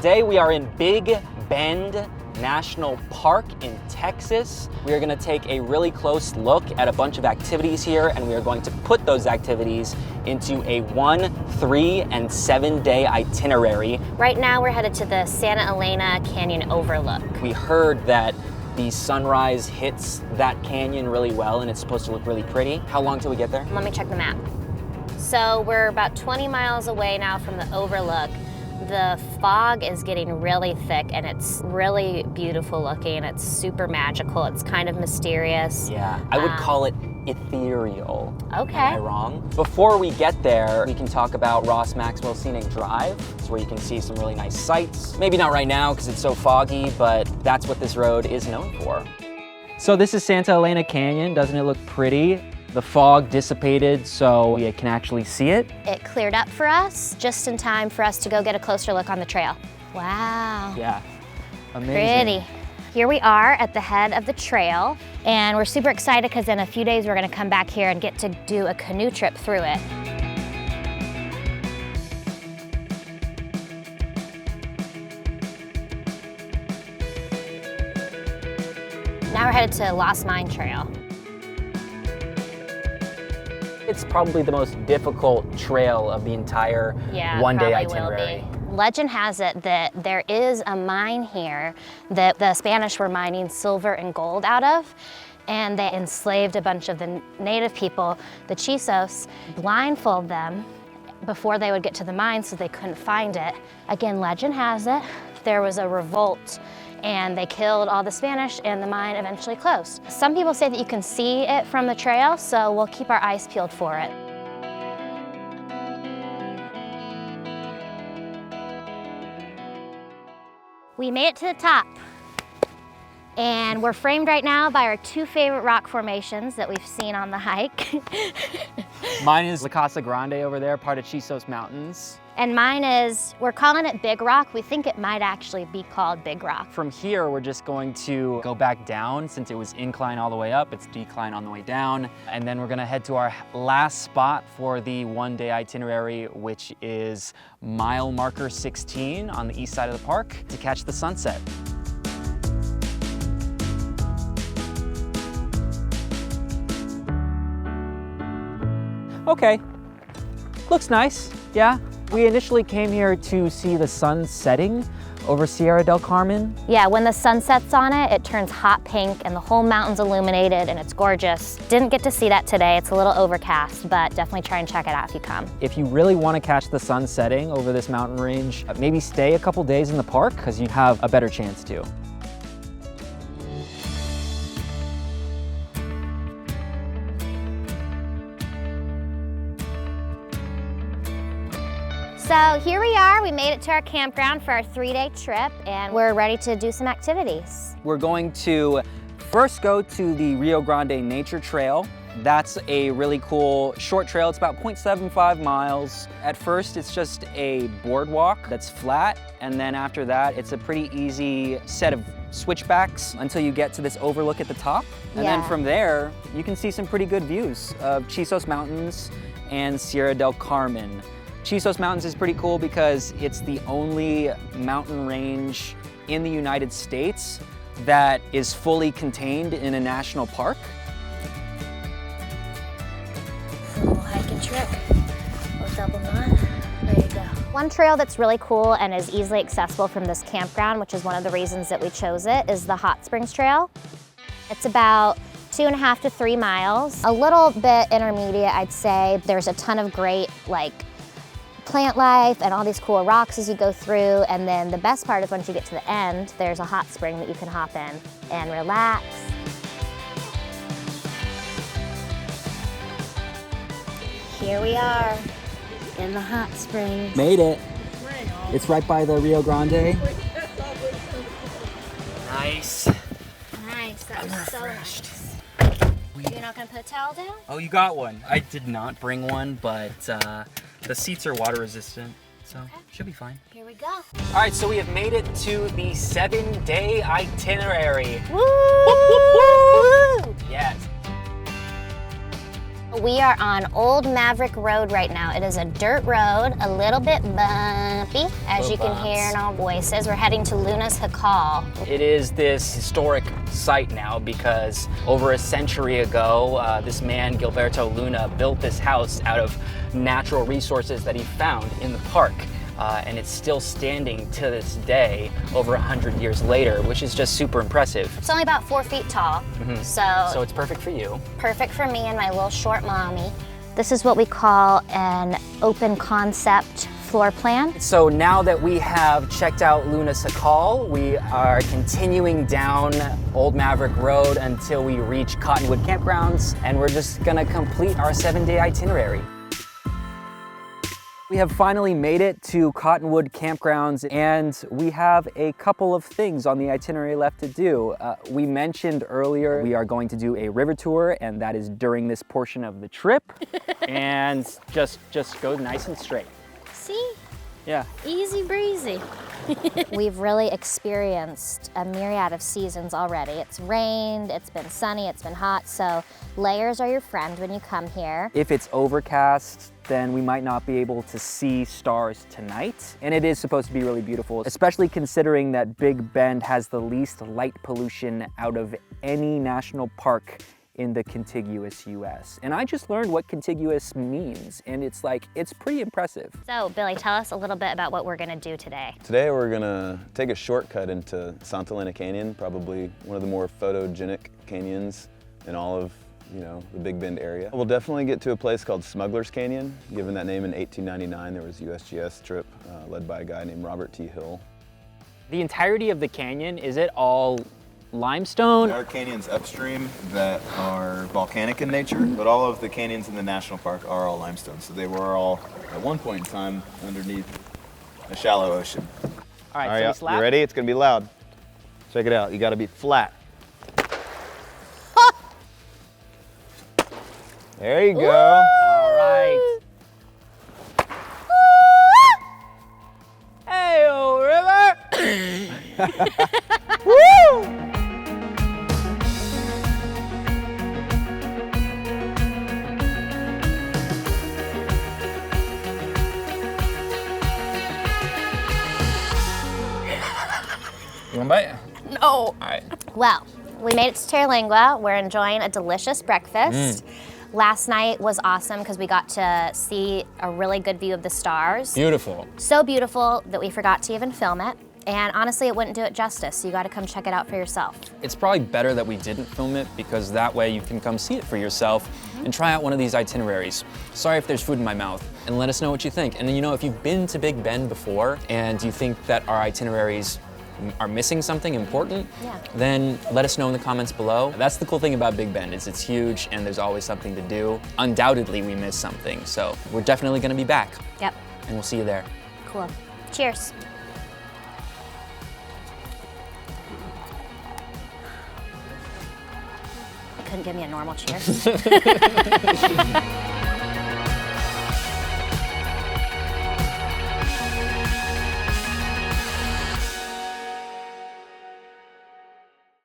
Today we are in Big Bend National Park in Texas. We are going to take a really close look at a bunch of activities here, and we are going to put those activities into a 1, 3, and 7-day itinerary. Right now we're headed to the Santa Elena Canyon Overlook. We heard that the sunrise hits that canyon really well and it's supposed to look really pretty. How long till we get there? Let me check the map. So we're about 20 miles away now from the overlook. The fog is getting really thick and it's really beautiful looking. It's super magical. It's kind of mysterious. Yeah, I would call it ethereal. Okay. Am I wrong? Before we get there, we can talk about Ross Maxwell Scenic Drive. It's where you can see some really nice sights. Maybe not right now because it's so foggy, but that's what this road is known for. So this is Santa Elena Canyon. Doesn't it look pretty? The fog dissipated so we can actually see it. It cleared up for us just in time for us to go get a closer look on the trail. Wow. Yeah, amazing. Pretty. Here we are at the head of the trail, and we're super excited because in a few days we're gonna come back here and get to do a canoe trip through it. Now we're headed to Lost Mine Trail. It's probably the most difficult trail of the entire one-day itinerary. Will be. Legend has it that there is a mine here that the Spanish were mining silver and gold out of, and they enslaved a bunch of the native people, the Chisos, blindfold them before they would get to the mine so they couldn't find it. Again, legend has it, there was a revolt and they killed all the Spanish and the mine eventually closed. Some people say that you can see it from the trail, so we'll keep our eyes peeled for it. We made it to the top, and we're framed right now by our two favorite rock formations that we've seen on the hike. Mine is La Casa Grande over there, part of Chisos Mountains. And mine is, we're calling it Big Rock. We think it might actually be called Big Rock. From here, we're just going to go back down. Since it was incline all the way up, it's decline on the way down. And then we're gonna head to our last spot for the one-day itinerary, which is mile marker 16 on the east side of the park to catch the sunset. Okay, looks nice, yeah. We initially came here to see the sun setting over Sierra del Carmen. Yeah, when the sun sets on it, it turns hot pink and the whole mountain's illuminated and it's gorgeous. Didn't get to see that today. It's a little overcast, but definitely try and check it out if you come. If you really want to catch the sun setting over this mountain range, maybe stay a couple days in the park because you have a better chance to. So here we are, we made it to our campground for our 3-day trip and we're ready to do some activities. We're going to first go to the Rio Grande Nature Trail. That's a really cool short trail. It's about 0.75 miles. At first, it's just a boardwalk that's flat, and then after that, it's a pretty easy set of switchbacks until you get to this overlook at the top. And then from there, you can see some pretty good views of Chisos Mountains and Sierra del Carmen. Chisos Mountains is pretty cool because it's the only mountain range in the United States that is fully contained in a national park. Little hiking trip with double knot. There you go. One trail that's really cool and is easily accessible from this campground, which is one of the reasons that we chose it, is the Hot Springs Trail. It's about 2.5 to 3 miles. A little bit intermediate, I'd say. There's a ton of great, plant life and all these cool rocks as you go through, and then the best part is once you get to the end, there's a hot spring that you can hop in and relax. Here we are in the hot springs. Made it. It's right by the Rio Grande. Nice. Nice, that was so nice. You're not gonna put a towel down? Oh, you got one. I did not bring one, but the seats are water resistant, so should be fine. Here we go. All right, so we have made it to the 7-day itinerary. Woo! Yes. We are on Old Maverick Road right now. It is a dirt road, a little bit bumpy, as you can hear in our voices. We're heading to Luna's Jacal. It is this historic site now because over a century ago, this man, Gilberto Luna, built this house out of natural resources that he found in the park. And it's still standing to this day, over 100 years later, which is just super impressive. It's only about 4 feet tall, So it's perfect for you. Perfect for me and my little short mommy. This is what we call an open concept floor plan. So now that we have checked out Luna's Jacal, we are continuing down Old Maverick Road until we reach Cottonwood Campgrounds, and we're just gonna complete our 7-day itinerary. We have finally made it to Cottonwood Campgrounds, and we have a couple of things on the itinerary left to do. We mentioned earlier we are going to do a river tour, and that is during this portion of the trip. And just go nice and straight. See? Yeah. Easy breezy. We've really experienced a myriad of seasons already. It's rained, it's been sunny, it's been hot, so layers are your friend when you come here. If it's overcast, then we might not be able to see stars tonight. And it is supposed to be really beautiful, especially considering that Big Bend has the least light pollution out of any national park in the contiguous US. And I just learned what contiguous means, and it's pretty impressive. So, Billy, tell us a little bit about what we're gonna do today. Today we're gonna take a shortcut into Santa Elena Canyon, probably one of the more photogenic canyons in all of the Big Bend area. We'll definitely get to a place called Smuggler's Canyon. Given that name in 1899, there was a USGS trip led by a guy named Robert T. Hill. The entirety of the canyon, is it all limestone? There are canyons upstream that are volcanic in nature, but all of the canyons in the national park are all limestone. So they were all, at one point in time, underneath a shallow ocean. All right, All so right, we slap. you ready? It's gonna be loud. Check it out. You gotta be flat. There you go. All right. Hey, river! Woo! You want a bite? No. All right. Well, we made it to Terlingua. We're enjoying a delicious breakfast. Last night was awesome because we got to see a really good view of the stars. Beautiful. So beautiful that we forgot to even film it. And honestly, it wouldn't do it justice, so you gotta come check it out for yourself. It's probably better that we didn't film it because that way you can come see it for yourself and try out one of these itineraries. Sorry if there's food in my mouth, and let us know what you think. And then, if you've been to Big Bend before and you think that our itineraries are missing something important, then let us know in the comments below. That's the cool thing about Big Bend is it's huge and there's always something to do. Undoubtedly, we missed something, so we're definitely gonna be back. Yep. And we'll see you there. Cool. Cheers. Couldn't give me a normal cheers.